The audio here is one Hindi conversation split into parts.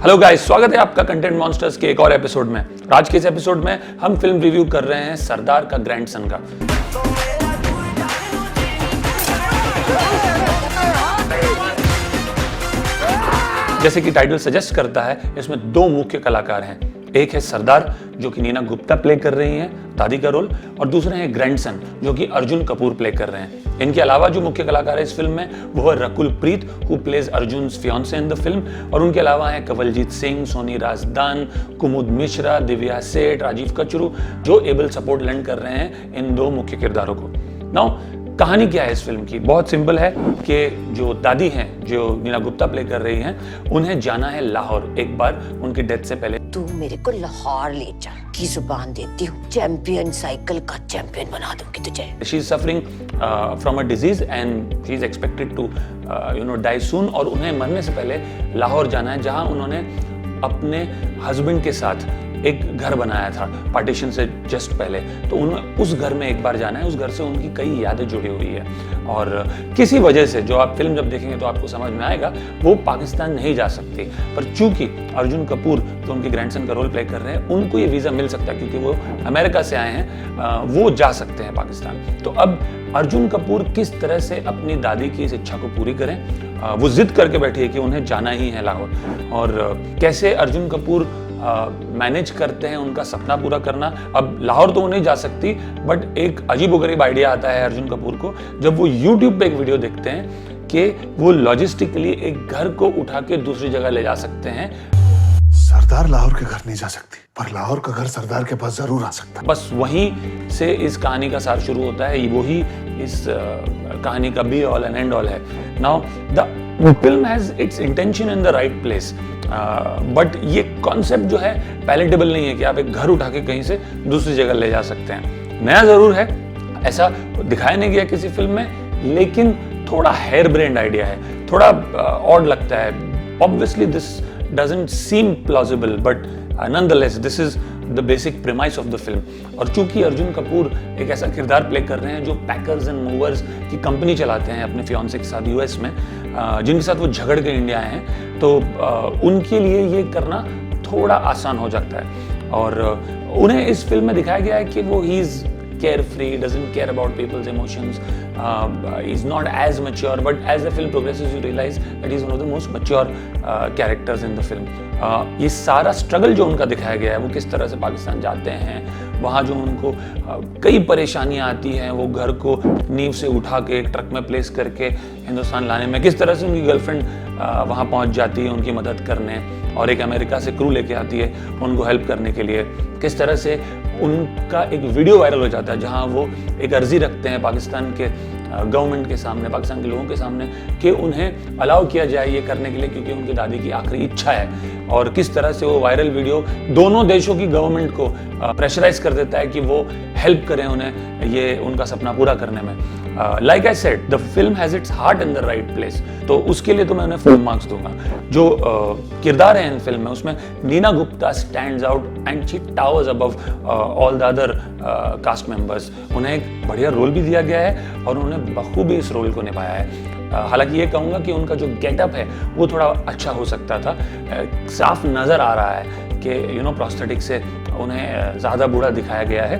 हेलो गाइस, स्वागत है आपका कंटेंट मॉन्स्टर्स के एक और एपिसोड में। आज के इस एपिसोड में हम फिल्म रिव्यू कर रहे हैं सरदार का ग्रैंडसन का। जैसे कि टाइटल सजेस्ट करता है, इसमें दो मुख्य कलाकार हैं। एक है सरदार, जो कि नीना गुप्ता प्ले कर रही हैं, दादी का रोल, और दूसरे हैं ग्रैंडसन, जो कि अर्जुन कपूर प्ले कर रहे हैं। इनके अलावा जो मुख्य कलाकार है इस फिल्म में वो है Rakul Preet, who plays Arjun's fiancee in the film, और उनके अलावा हैं कवलजीत सिंह, सोनी राजदान, कुमुद मिश्रा, दिव्या सेठ, राजीव कचरू, जो एबल सपोर्ट लेंड कर रहे हैं इन दो मुख्य किरदारों को। नाउ कहानी क्या है इस फिल्म की? बहुत सिंपल है कि जो दादी हैं, जो नीना गुप्ता प्ले कर रही हैं, उन्हें जाना है लाहौर एक बार उनकी डेथ से पहले। तू मेरे को लाहौर ले चल, की जुबान देती हूँ, चैंपियन साइकिल का चैंपियन बना दूंगी तुझे। She is suffering from a disease and she is expected to die soon, और उन्हें मरने से पहले लाहौर जाना है, जहां उन्होंने अपने हस्बैंड के साथ एक घर बनाया था पार्टीशन से जस्ट पहले। तो उन्हें उस घर में एक बार जाना है। उस घर से उनकी कई यादें जुड़ी हुई है, और किसी वजह से, जो आप फिल्म जब देखेंगे तो आपको समझ में आएगा, वो पाकिस्तान नहीं जा सकती। पर चूंकि अर्जुन कपूर, जो उनके ग्रैंडसन का रोल प्ले कर रहे हैं, उनको ये वीज़ा मिल सकता है क्योंकि वो अमेरिका से आए हैं, वो जा सकते हैं पाकिस्तान। तो अब अर्जुन कपूर किस तरह से अपनी दादी की इस इच्छा को पूरी करें, वो जिद करके बैठी है कि उन्हें जाना ही है लाहौर, और कैसे अर्जुन कपूर मैनेज करते हैं उनका सपना पूरा करना। अब लाहौर तो वो नहीं जा सकती, बट एक अजीबोगरीब आइडिया आता है अर्जुन कपूर को जब वो YouTube पे एक वीडियो देखते हैं कि वो लॉजिस्टिकली एक घर को उठा के दूसरी जगह ले जा सकते हैं। सरदार लाहौर के घर नहीं जा सकती, पर लाहौर का घर सरदार के पास जरूर आ सकता है। बस वहीं से इस कहानी का सार शुरू होता है, वही इस कहानी का be all and end all है। Now the film has its intention in the right place, but ये कॉन्सेप्ट जो है पैलेटेबल नहीं है कि आप एक घर उठा के कहीं से दूसरी जगह ले जा सकते हैं। नया जरूर है, ऐसा दिखाया नहीं गया किसी फिल्म में, लेकिन थोड़ा हेयर ब्रेन्ड आइडिया है, थोड़ा ऑड लगता है। Obviously this doesn't seam plausible, but nonetheless this is the basic premise of the film। और चूंकि अर्जुन कपूर एक ऐसा किरदार प्ले कर रहे हैं जो पैकर्स एंड मूवर्स की कंपनी चलाते हैं अपने फियांसे के साथ यूएस में, जिनके साथ वो झगड़ के इंडिया आए हैं, तो उनके लिए ये करना थोड़ा आसान हो जाता है। और उन्हें इस फिल्म में दिखाया गया है कि वो he is carefree, doesn't care about people's emotions, he's not as mature, but as the film progresses you realize that he's one of the most mature characters in the film। ये सारा स्ट्रगल जो उनका दिखाया गया है, वो किस तरह से पाकिस्तान जाते हैं, वहाँ जो उनको कई परेशानियाँ आती हैं, वो घर को नींव से उठा के एक ट्रक में प्लेस करके हिंदुस्तान लाने में, किस तरह से उनकी गर्लफ्रेंड वहाँ पहुँच जाती है उनकी मदद करने, और एक अमेरिका से क्रू लेके आती है उनको हेल्प करने के लिए, किस तरह से उनका एक वीडियो वायरल हो जाता है जहाँ वो एक अर्जी रखते हैं पाकिस्तान के गवर्नमेंट के सामने, पाकिस्तान के लोगों के सामने, कि उन्हें अलाउ किया जाए ये करने के लिए क्योंकि उनकी दादी की आखिरी इच्छा है। और किस तरह से वो वायरल वीडियो दोनों देशों की गवर्नमेंट को प्रेशराइज कर देता है कि वो हेल्प करें उन्हें ये उनका सपना पूरा करने में। Like I said, the film has its heart in the right place, तो उसके लिए तो मैं उन्हें फुल मार्क्स दूंगा। जो किरदार है इन फिल्म में, उसमें Neena Gupta stands out and she towers above all the other cast members. उन्हें एक बढ़िया रोल भी दिया गया है और उन्होंने बखूबी इस रोल को निभाया है। हालांकि ये कहूँगा कि उनका जो गेटअप है वो थोड़ा अच्छा हो सकता था। साफ नज़र आ रहा है कि प्रोस्थेटिक से उन्हें ज़्यादा बूढ़ा दिखाया गया है,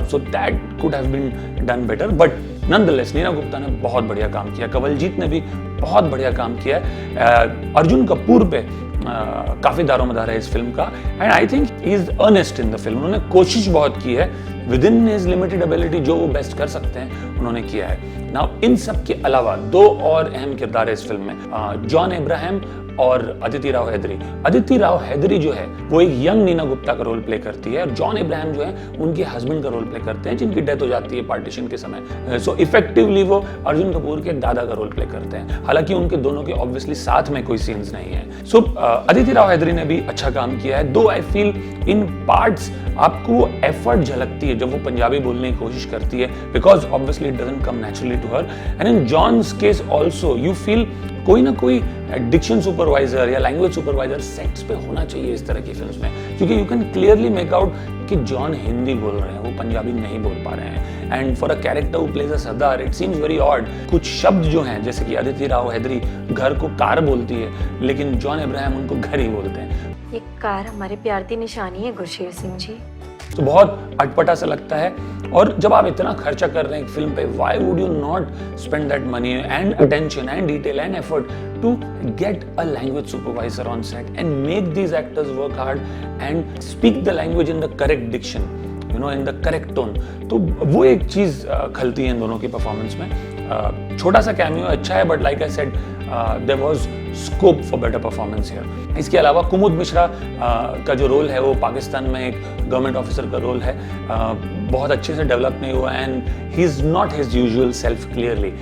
so that could have been done better, but nonetheless Neena Gupta ने बहुत बढ़िया काम किया, कवलजीत ने भी बहुत बढ़िया काम किया है। अर्जुन कपूर पे काफ़ी दारोमदार है इस फिल्म का, and I think he is earnest in the film. उन्होंने कोशिश बहुत की है, with in his limited ability जो वो बेस्ट कर सकते हैं उन्होंने किया है। नाउ इन सब के अलावा दो और अहम किरदार है इस फिल्म में, जॉन अब्राहम और अदिति राव हैदरी। अदिति राव हैदरी जो है वो एक यंग नीना गुप्ता का रोल प्ले करती है, और जॉन अब्राहम जो है उनके हस्बैंड का रोल प्ले करते हैं जिनकी डेथ हो जाती है पार्टीशन के समय। सो इफेक्टिवली वो अर्जुन कपूर के दादा का रोल प्ले करते हैं, हालांकि उनके दोनों के ऑब्वियसली साथ में कोई सीन्स नहीं है। सो अदिति राव हैदरी ने भी अच्छा काम किया है, दो आई फील इन पार्ट्स आपको एफर्ट झलकती है जब वो पंजाबी बोलने की कोशिश करती है, because obviously it doesn't come naturally to her, and in John's case also you feel कोई ना कोई डिक्शन सुपरवाइजर या लैंग्वेज सुपरवाइजर सेट्स पे होना चाहिए इस तरह की फिल्म्स में, क्योंकि you can clearly make out कि जॉन हिंदी बोल रहे हैं, वो पंजाबी नहीं बोल पा रहे हैं। And for a character who plays a Sardar it seems very odd. कुछ शब्द जो हैं, जैसे कि अदिति राव हैदरी घर को कार बोलती है, लेकिन जॉन इब्राहिम उनको घर ही बोलते हैं। ये कार हमारे प्यार की निशानी है गुरशेर सिंह जी। तो बहुत अटपटा सा लगता है। और जब आप इतना खर्चा कर रहे हैं एक फिल्म पे, why would you not spend that money and attention and detail and effort to get a language supervisor on set and make these actors work hard and speak the language in the correct diction, you know, in the correct tone. तो वो एक चीज खलती है इन दोनों की परफॉर्मेंस में। छोटा सा कैमियो अच्छा है, but like I said there was scope for better performance here. इसके अलावा कुमुद मिश्रा का जो रोल है वो पाकिस्तान में एक गवर्नमेंट ऑफिसर का रोल है, बहुत अच्छे से डेवलप नहीं हुआ and he is not his usual self clearly.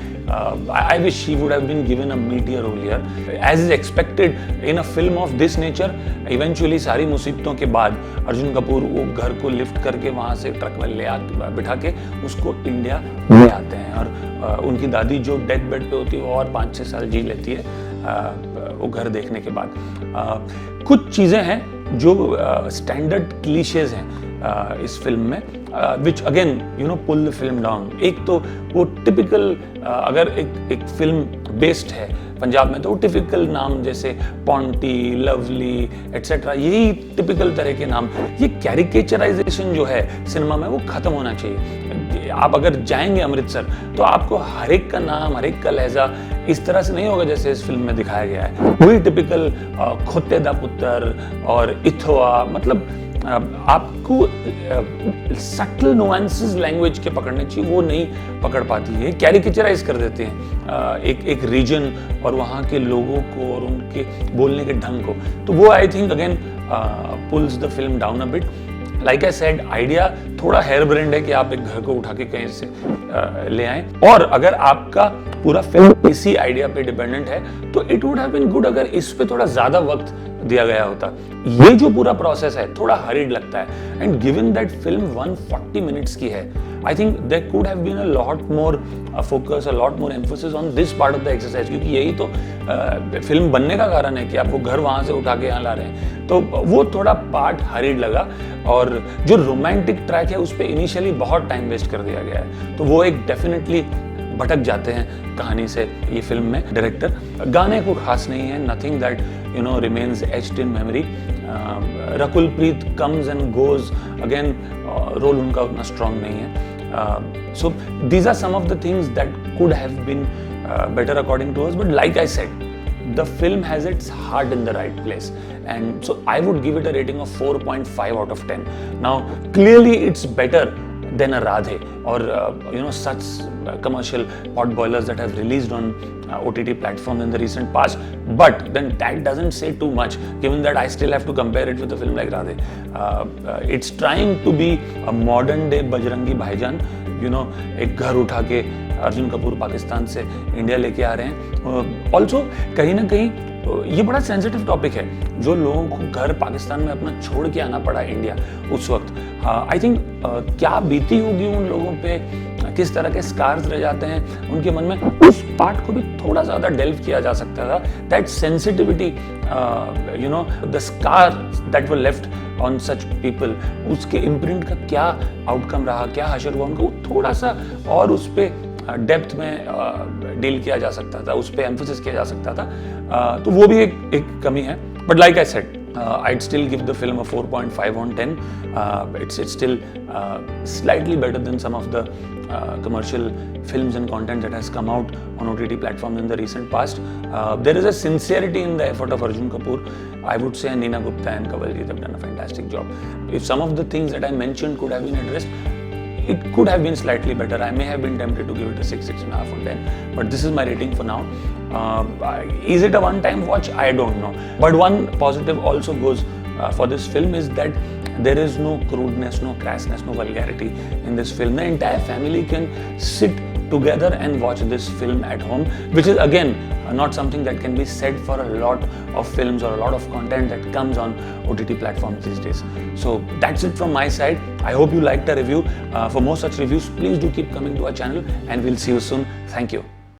I wish he would have been given a meatier role here. As is expected in a film of this nature, eventually सारी मुसीबतों के बाद अर्जुन कपूर वो घर को लिफ्ट करके वहाँ से ट्रक में बिठा के उसको इंडिया ले आते हैं, और उनकी दादी जो डेथ बेड पे होती है वो और 5-6 साल जी लेती है वो घर देखने के बाद। कुछ चीज़ें हैं जो स्टैंडर्ड क्लीशेज हैं इस फिल्म में, which again you know pull the film down. एक तो वो टिपिकल, अगर एक फिल्म बेस्ड है पंजाब में तो वो टिपिकल नाम जैसे पॉन्टी, लवली एट्सेट्रा, यही टिपिकल तरह के नाम, ये कैरिकेचराइजेशन जो है सिनेमा में वो खत्म होना चाहिए। आप अगर जाएंगे अमृतसर तो आपको हर एक का नाम, हर एक का लहजा इस तरह से नहीं होगा जैसे इस फिल्म में दिखाया गया है। वही टिपिकल खोते दा पुत्र और इथोआ, मतलब आपको सटल नुआंसेस लैंग्वेज के पकड़ने चाहिए, वो नहीं पकड़ पाती है, कैरिकेचराइज कर देते हैं एक रीजन और वहाँ के लोगों को और उनके बोलने के ढंग को। तो वो I think again pulls the film down a bit. Like I said, idea थोड़ा हेयर ब्रेंड है कि आप एक घर को उठा के कहीं से ले आएं, और अगर आपका पूरा फिल्म इसी आइडिया पे डिपेंडेंट है तो it would have been good अगर इस पे थोड़ा ज्यादा वक्त दिया गया होता। ये जो पूरा प्रोसेस है थोड़ा हरीड लगता है, and given that film 140 minutes की है, I think there could have been a lot more focus, a lot more emphasis on this part of the exercise, क्योंकि यही तो फिल्म बनने का कारण है कि आपको घर वहां से उठा के यहाँ ला रहे हैं। तो वो थोड़ा पार्ट हरीड लगा, और जो रोमांटिक ट्रैक है उस पर इनिशियली बहुत टाइम वेस्ट कर दिया गया है, तो वो एक डेफिनेटली भटक जाते हैं कहानी से ये फिल्म में डायरेक्टर। गाने को खास नहीं है, nothing that you know remains etched in memory. Rakul Preet comes and goes, again role उनका उतना स्ट्रॉन्ग नहीं है। So these are some of the things that could have been better according to us, but like I said, the film has its heart in the right place, and so I would give it a rating of 4.5 out of 10. Now clearly it's better than a Radhe or you know such commercial pot boilers that have released on OTT platforms in the recent past, but then that doesn't say too much given that I still have to compare it with a film like Radhe. It's trying to be a modern day Bajrangi Bhaijaan, you know, एक घर उठा के अर्जुन कपूर पाकिस्तान से इंडिया लेके आ रहे हैं। ऑल्सो कहीं ना कहीं ये बड़ा सेंसिटिव टॉपिक है, जो लोगों को घर पाकिस्तान में अपना छोड़ के आना पड़ा इंडिया उस वक्त। आई थिंक क्या बीती होगी उन लोगों पे, किस तरह के स्कार्स रह जाते हैं उनके मन में, उस पार्ट को भी थोड़ा ज़्यादा डेल्व किया जा सकता था। That sensitivity, you know, the scar that were left on such people, उसके इम्प्रिंट का क्या आउटकम रहा, क्या हशर हुआ उनका, वो थोड़ा सा और उस पर डेप्थ में डील किया जा सकता था, उस पर एम्फोसिस किया जा सकता था। तो वो भी एक कमी है, but like I said, I'd still give the film a 4.5 on 10. It's still slightly better than some of the commercial films and content that has come out on OTT platforms in the recent past. There is a sincerity in the effort of Arjun Kapoor. I would say Neena Gupta and Kawaljeet have done a fantastic job. If some of the things that I mentioned could have been addressed, it could have been slightly better. I may have been tempted to give it a 6.5 on 10, but this is my rating for now. Is it a one-time watch? I don't know. But one positive also goes for this film is that there is no crudeness, no crassness, no vulgarity in this film. The entire family can sit together and watch this film at home, which is again not something that can be said for a lot of films or a lot of content that comes on OTT platforms these days. So that's it from my side. I hope you liked the review. For more such reviews, please do keep coming to our channel, and we'll see you soon. Thank you.